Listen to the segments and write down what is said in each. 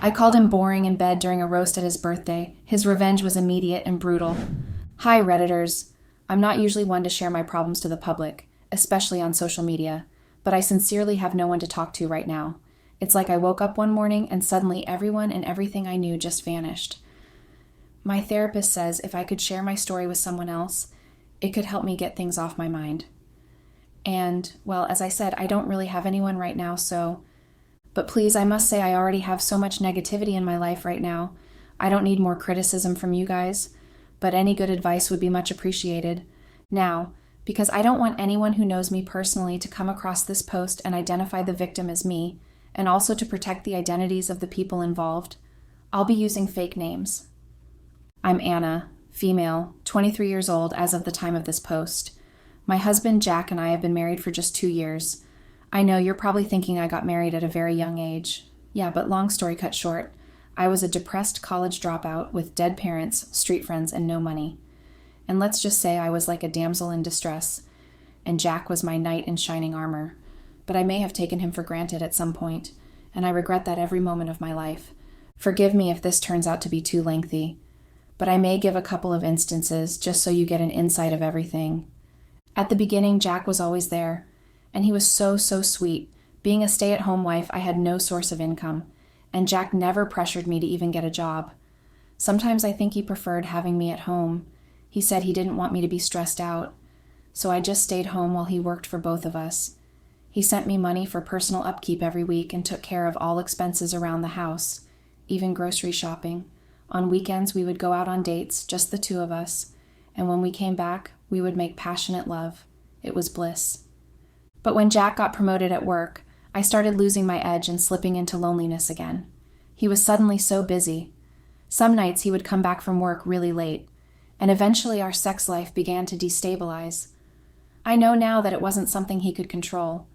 I called him boring in bed during a roast at his birthday. His revenge was immediate and brutal. Hi, Redditors. I'm not usually one to share my problems to the public, especially on social media, but I sincerely have no one to talk to right now. It's like I woke up one morning and suddenly everyone and everything I knew just vanished. My therapist says if I could share my story with someone else, it could help me get things off my mind. And, well, as I said, I don't really have anyone right now, so... But please, I must say I already have so much negativity in my life right now. I don't need more criticism from you guys, but any good advice would be much appreciated. Now, because I don't want anyone who knows me personally to come across this post and identify the victim as me, and also to protect the identities of the people involved, I'll be using fake names. I'm Anna, female, 23 years old as of the time of this post. My husband Jack and I have been married for just 2 years. I know you're probably thinking I got married at a very young age. Yeah, but long story cut short, I was a depressed college dropout with dead parents, street friends, and no money. And let's just say I was like a damsel in distress, and Jack was my knight in shining armor. But I may have taken him for granted at some point, and I regret that every moment of my life. Forgive me if this turns out to be too lengthy, but I may give a couple of instances just so you get an insight of everything. At the beginning, Jack was always there, and he was so sweet. Being a stay-at-home wife, I had no source of income, and Jack never pressured me to even get a job. Sometimes I think he preferred having me at home. He said he didn't want me to be stressed out, so I just stayed home while he worked for both of us. He sent me money for personal upkeep every week and took care of all expenses around the house, even grocery shopping. On weekends, we would go out on dates, just the two of us, and when we came back, we would make passionate love. It was bliss. But when Jack got promoted at work, I started losing my edge and slipping into loneliness again. He was suddenly so busy. Some nights he would come back from work really late, and eventually our sex life began to destabilize. I know now that it wasn't something he could control.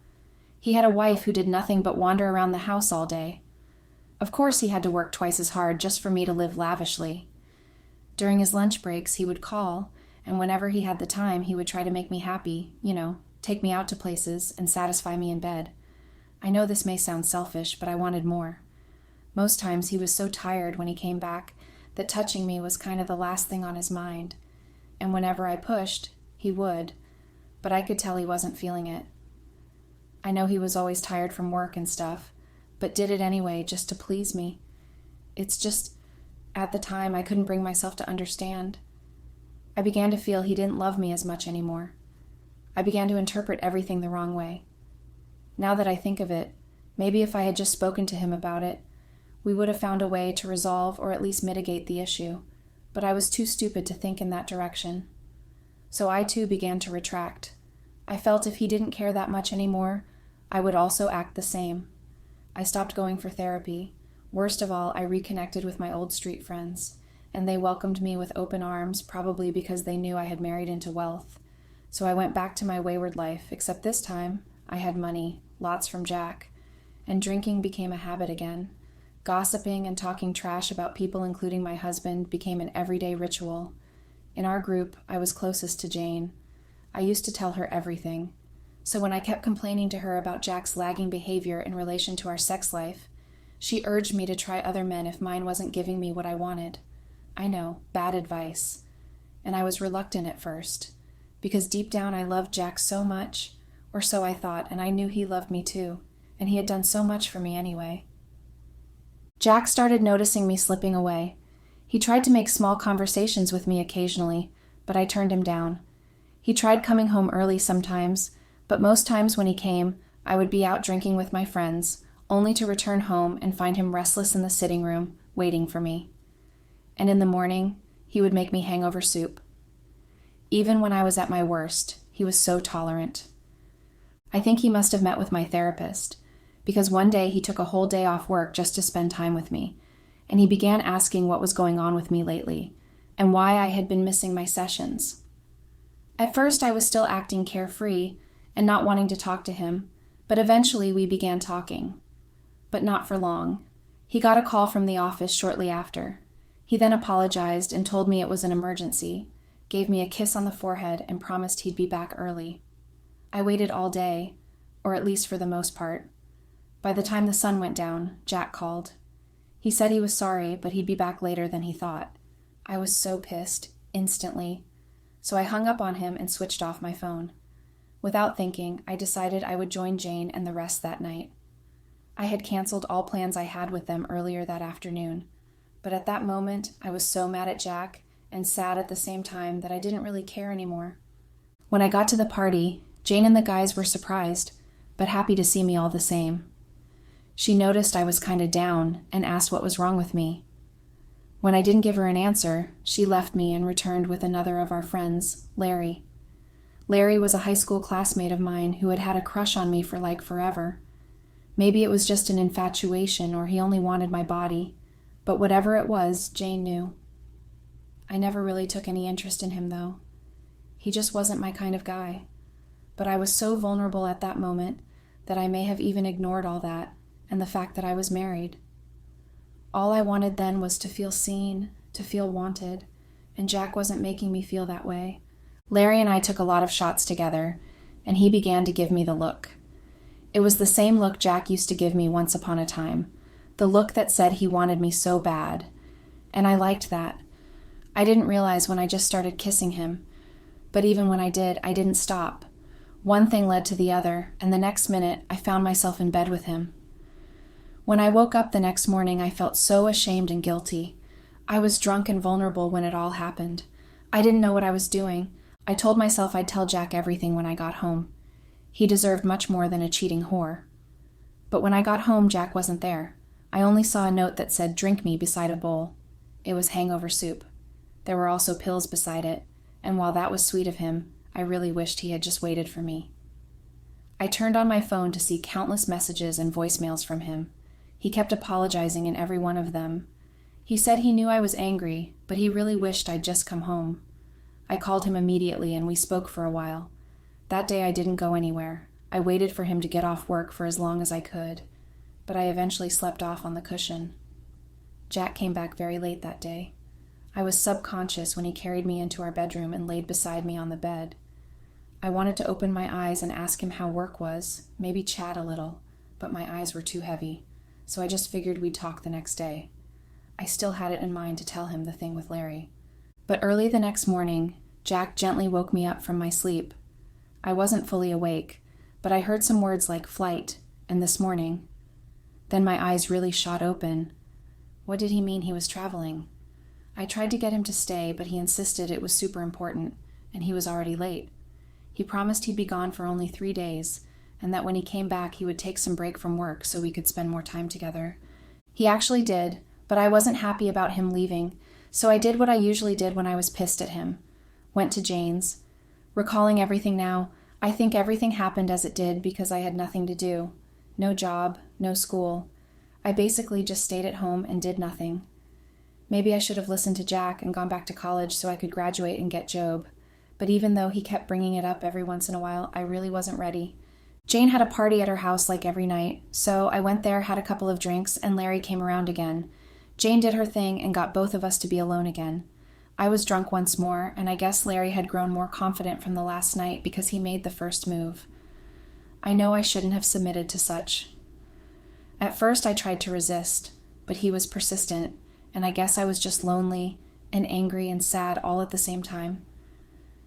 He had a wife who did nothing but wander around the house all day. Of course he had to work twice as hard just for me to live lavishly. During his lunch breaks, he would call, and whenever he had the time, he would try to make me happy, take me out to places and satisfy me in bed. I know this may sound selfish, but I wanted more. Most times he was so tired when he came back that touching me was kind of the last thing on his mind. And whenever I pushed, he would, but I could tell he wasn't feeling it. I know he was always tired from work and stuff, but did it anyway just to please me. It's just, at the time, I couldn't bring myself to understand. I began to feel he didn't love me as much anymore. I began to interpret everything the wrong way. Now that I think of it, maybe if I had just spoken to him about it, we would have found a way to resolve or at least mitigate the issue, but I was too stupid to think in that direction. So I too began to retract. I felt if he didn't care that much anymore, I would also act the same. I stopped going for therapy. Worst of all, I reconnected with my old street friends, and they welcomed me with open arms, probably because they knew I had married into wealth. So I went back to my wayward life, except this time I had money, lots from Jack, and drinking became a habit again. Gossiping and talking trash about people, including my husband, became an everyday ritual. In our group, I was closest to Jane. I used to tell her everything. So when I kept complaining to her about Jack's lagging behavior in relation to our sex life, she urged me to try other men if mine wasn't giving me what I wanted. I know, bad advice. And I was reluctant at first, because deep down I loved Jack so much, or so I thought, and I knew he loved me too, and he had done so much for me anyway. Jack started noticing me slipping away. He tried to make small conversations with me occasionally, but I turned him down. He tried coming home early sometimes, but most times when he came, I would be out drinking with my friends, only to return home and find him restless in the sitting room, waiting for me. And in the morning, he would make me hangover soup. Even when I was at my worst, he was so tolerant. I think he must have met with my therapist, because one day he took a whole day off work just to spend time with me, and he began asking what was going on with me lately, and why I had been missing my sessions. At first I was still acting carefree and not wanting to talk to him, but eventually we began talking. But not for long. He got a call from the office shortly after. He then apologized and told me it was an emergency, gave me a kiss on the forehead, and promised he'd be back early. I waited all day, or at least for the most part. By the time the sun went down, Jack called. He said he was sorry, but he'd be back later than he thought. I was so pissed, instantly. So I hung up on him and switched off my phone. Without thinking, I decided I would join Jane and the rest that night. I had canceled all plans I had with them earlier that afternoon, but at that moment, I was so mad at Jack and sad at the same time that I didn't really care anymore. When I got to the party, Jane and the guys were surprised, but happy to see me all the same. She noticed I was kind of down and asked what was wrong with me. When I didn't give her an answer, she left me and returned with another of our friends, Larry. Larry was a high school classmate of mine who had had a crush on me for like forever. Maybe it was just an infatuation or he only wanted my body, but whatever it was, Jane knew. I never really took any interest in him, though. He just wasn't my kind of guy. But I was so vulnerable at that moment that I may have even ignored all that and the fact that I was married. All I wanted then was to feel seen, to feel wanted, and Jack wasn't making me feel that way. Larry and I took a lot of shots together, and he began to give me the look. It was the same look Jack used to give me once upon a time, the look that said he wanted me so bad, and I liked that. I didn't realize when I just started kissing him, but even when I did, I didn't stop. One thing led to the other, and the next minute, I found myself in bed with him. When I woke up the next morning, I felt so ashamed and guilty. I was drunk and vulnerable when it all happened. I didn't know what I was doing. I told myself I'd tell Jack everything when I got home. He deserved much more than a cheating whore. But when I got home, Jack wasn't there. I only saw a note that said, "Drink me," beside a bowl. It was hangover soup. There were also pills beside it, and while that was sweet of him, I really wished he had just waited for me. I turned on my phone to see countless messages and voicemails from him. He kept apologizing in every one of them. He said he knew I was angry, but he really wished I'd just come home. I called him immediately and we spoke for a while. That day I didn't go anywhere. I waited for him to get off work for as long as I could, but I eventually slept off on the cushion. Jack came back very late that day. I was subconscious when he carried me into our bedroom and laid beside me on the bed. I wanted to open my eyes and ask him how work was, maybe chat a little, but my eyes were too heavy, so I just figured we'd talk the next day. I still had it in mind to tell him the thing with Larry. But early the next morning, Jack gently woke me up from my sleep. I wasn't fully awake, but I heard some words like flight and this morning. Then my eyes really shot open. What did he mean he was traveling? I tried to get him to stay, but he insisted it was super important, and he was already late. He promised he'd be gone for only 3 days, and that when he came back he would take some break from work so we could spend more time together. He actually did, but I wasn't happy about him leaving, so I did what I usually did when I was pissed at him. Went to Jane's. Recalling everything now, I think everything happened as it did because I had nothing to do. No job, no school. I basically just stayed at home and did nothing. Maybe I should have listened to Jack and gone back to college so I could graduate and get Job. But even though he kept bringing it up every once in a while, I really wasn't ready. Jane had a party at her house like every night, so I went there, had a couple of drinks, and Larry came around again. Jane did her thing and got both of us to be alone again. I was drunk once more, and I guess Larry had grown more confident from the last night because he made the first move. I know I shouldn't have submitted to such. At first I tried to resist, but he was persistent, and I guess I was just lonely and angry and sad all at the same time.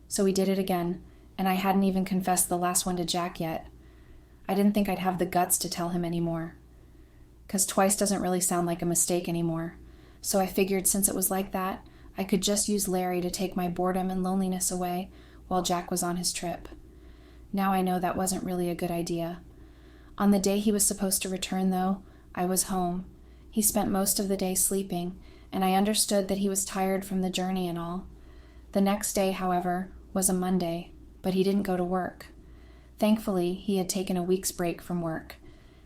So we did it again, and I hadn't even confessed the last one to Jack yet. I didn't think I'd have the guts to tell him anymore. 'Cause twice doesn't really sound like a mistake anymore. So I figured since it was like that, I could just use Larry to take my boredom and loneliness away while Jack was on his trip. Now I know that wasn't really a good idea. On the day he was supposed to return, though, I was home. He spent most of the day sleeping, and I understood that he was tired from the journey and all. The next day, however, was a Monday, but he didn't go to work. Thankfully, he had taken a week's break from work,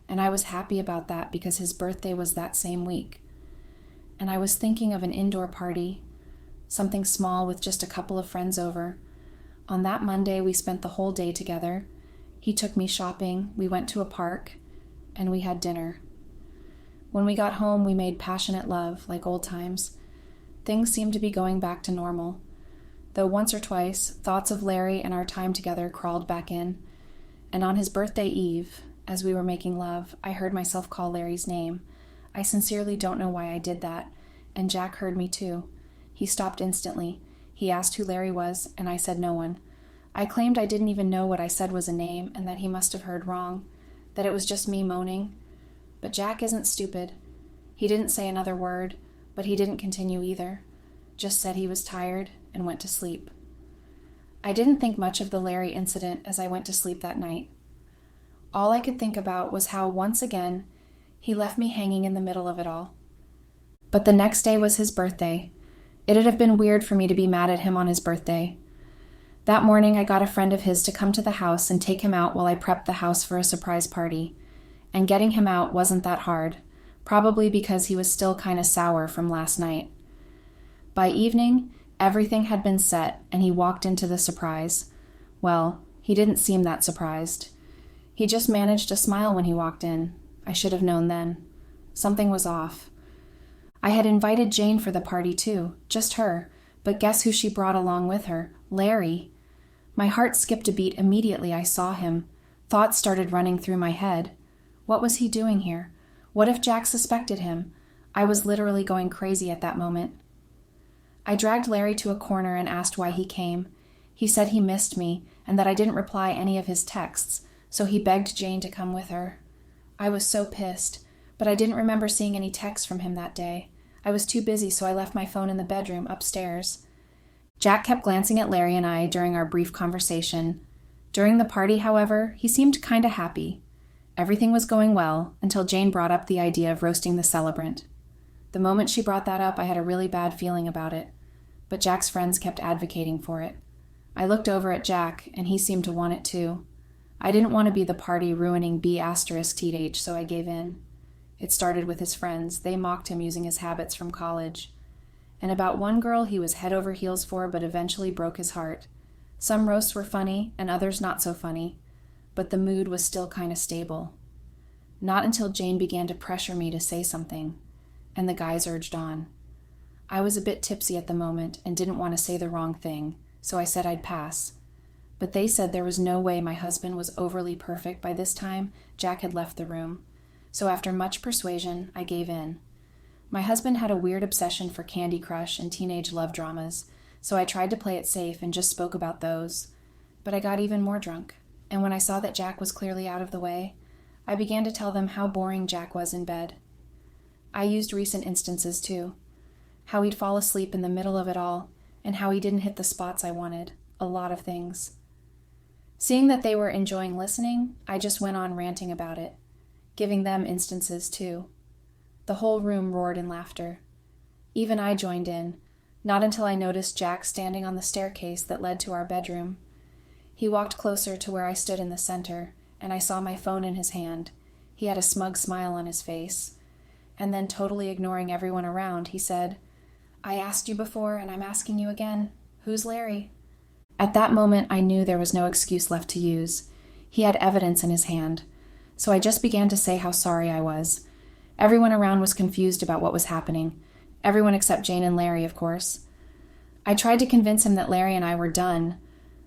and I was happy about that because his birthday was that same week. And I was thinking of an indoor party, something small with just a couple of friends over. On that Monday, we spent the whole day together. He took me shopping, we went to a park, and we had dinner. When we got home, we made passionate love, like old times. Things seemed to be going back to normal, though once or twice, thoughts of Larry and our time together crawled back in. And on his birthday eve, as we were making love, I heard myself call Larry's name. I sincerely don't know why I did that, and Jack heard me too. He stopped instantly. He asked who Larry was, and I said no one. I claimed I didn't even know what I said was a name and that he must have heard wrong, that it was just me moaning. But Jack isn't stupid. He didn't say another word, but he didn't continue either. Just said he was tired and went to sleep. I didn't think much of the Larry incident as I went to sleep that night. All I could think about was how, once again, he left me hanging in the middle of it all. But the next day was his birthday. It'd have been weird for me to be mad at him on his birthday. That morning, I got a friend of his to come to the house and take him out while I prepped the house for a surprise party. And getting him out wasn't that hard, probably because he was still kind of sour from last night. By evening, everything had been set, and he walked into the surprise. Well, he didn't seem that surprised. He just managed to smile when he walked in. I should have known then. Something was off. I had invited Jane for the party too, just her, but guess who she brought along with her? Larry. My heart skipped a beat immediately I saw him. Thoughts started running through my head. What was he doing here? What if Jack suspected him? I was literally going crazy at that moment. I dragged Larry to a corner and asked why he came. He said he missed me and that I didn't reply any of his texts, so he begged Jane to come with her. I was so pissed, but I didn't remember seeing any texts from him that day. I was too busy, so I left my phone in the bedroom upstairs. Jack kept glancing at Larry and I during our brief conversation. During the party, however, he seemed kinda happy. Everything was going well until Jane brought up the idea of roasting the celebrant. The moment she brought that up, I had a really bad feeling about it, but Jack's friends kept advocating for it. I looked over at Jack, and he seemed to want it too. I didn't want to be the party ruining B** teenage, so I gave in. It started with his friends. They mocked him using his habits from college. And about one girl he was head over heels for, but eventually broke his heart. Some roasts were funny, and others not so funny, but the mood was still kind of stable. Not until Jane began to pressure me to say something, and the guys urged on. I was a bit tipsy at the moment and didn't want to say the wrong thing, so I said I'd pass. But they said there was no way my husband was overly perfect by this time Jack had left the room. So after much persuasion, I gave in. My husband had a weird obsession for Candy Crush and teenage love dramas, so I tried to play it safe and just spoke about those. But I got even more drunk, and when I saw that Jack was clearly out of the way, I began to tell them how boring Jack was in bed. I used recent instances too. How he'd fall asleep in the middle of it all, and how he didn't hit the spots I wanted. A lot of things. Seeing that they were enjoying listening, I just went on ranting about it, giving them instances too. The whole room roared in laughter. Even I joined in, not until I noticed Jack standing on the staircase that led to our bedroom. He walked closer to where I stood in the center, and I saw my phone in his hand. He had a smug smile on his face. And then, totally ignoring everyone around, he said, "I asked you before, and I'm asking you again. Who's Larry?" At that moment, I knew there was no excuse left to use. He had evidence in his hand. So I just began to say how sorry I was. Everyone around was confused about what was happening. Everyone except Jane and Larry, of course. I tried to convince him that Larry and I were done,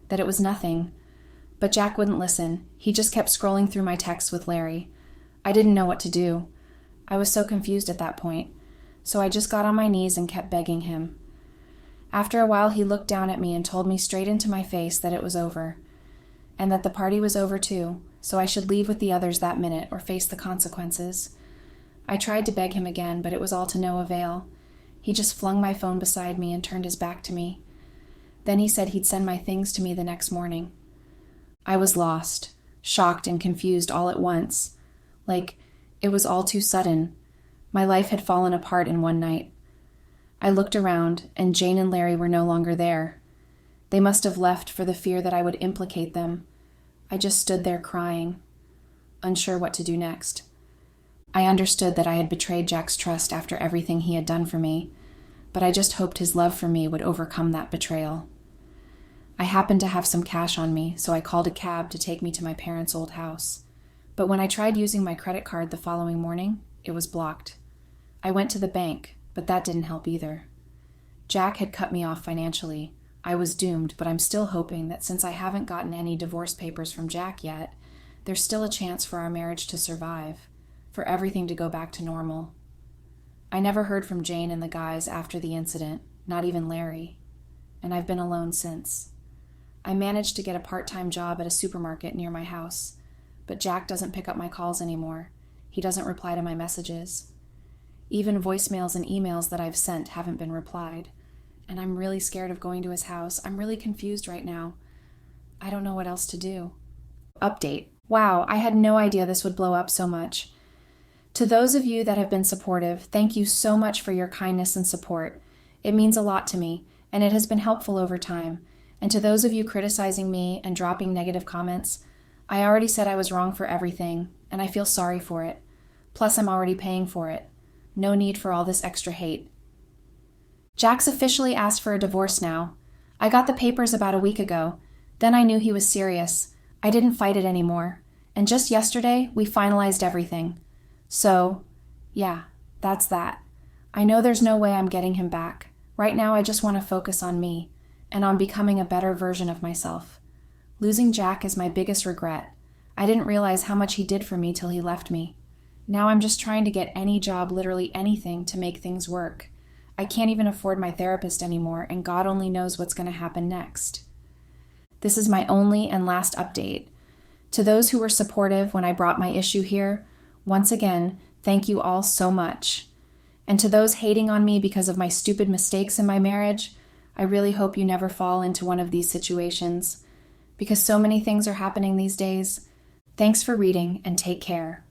that it was nothing. But Jack wouldn't listen. He just kept scrolling through my texts with Larry. I didn't know what to do. I was so confused at that point. So I just got on my knees and kept begging him. After a while, he looked down at me and told me straight into my face that it was over, and that the party was over too, so I should leave with the others that minute or face the consequences. I tried to beg him again, but it was all to no avail. He just flung my phone beside me and turned his back to me. Then he said he'd send my things to me the next morning. I was lost, shocked and confused all at once. Like, it was all too sudden. My life had fallen apart in one night. I looked around, and Jane and Larry were no longer there. They must have left for the fear that I would implicate them. I just stood there crying, unsure what to do next. I understood that I had betrayed Jack's trust after everything he had done for me, but I just hoped his love for me would overcome that betrayal. I happened to have some cash on me, so I called a cab to take me to my parents' old house. But when I tried using my credit card the following morning, it was blocked. I went to the bank, but that didn't help either. Jack had cut me off financially. I was doomed, but I'm still hoping that since I haven't gotten any divorce papers from Jack yet, there's still a chance for our marriage to survive, for everything to go back to normal. I never heard from Jane and the guys after the incident, not even Larry, and I've been alone since. I managed to get a part-time job at a supermarket near my house, but Jack doesn't pick up my calls anymore. He doesn't reply to my messages. Even voicemails and emails that I've sent haven't been replied, and I'm really scared of going to his house. I'm really confused right now. I don't know what else to do. Update. Wow, I had no idea this would blow up so much. To those of you that have been supportive, thank you so much for your kindness and support. It means a lot to me, and it has been helpful over time. And to those of you criticizing me and dropping negative comments, I already said I was wrong for everything, and I feel sorry for it. Plus, I'm already paying for it. No need for all this extra hate. Jack's officially asked for a divorce now. I got the papers about a week ago. Then I knew he was serious. I didn't fight it anymore. And just yesterday, we finalized everything. So, yeah, that's that. I know there's no way I'm getting him back. Right now, I just want to focus on me and on becoming a better version of myself. Losing Jack is my biggest regret. I didn't realize how much he did for me till he left me. Now I'm just trying to get any job, literally anything, to make things work. I can't even afford my therapist anymore, and God only knows what's going to happen next. This is my only and last update. To those who were supportive when I brought my issue here, once again, thank you all so much. And to those hating on me because of my stupid mistakes in my marriage, I really hope you never fall into one of these situations. Because so many things are happening these days. Thanks for reading, and take care.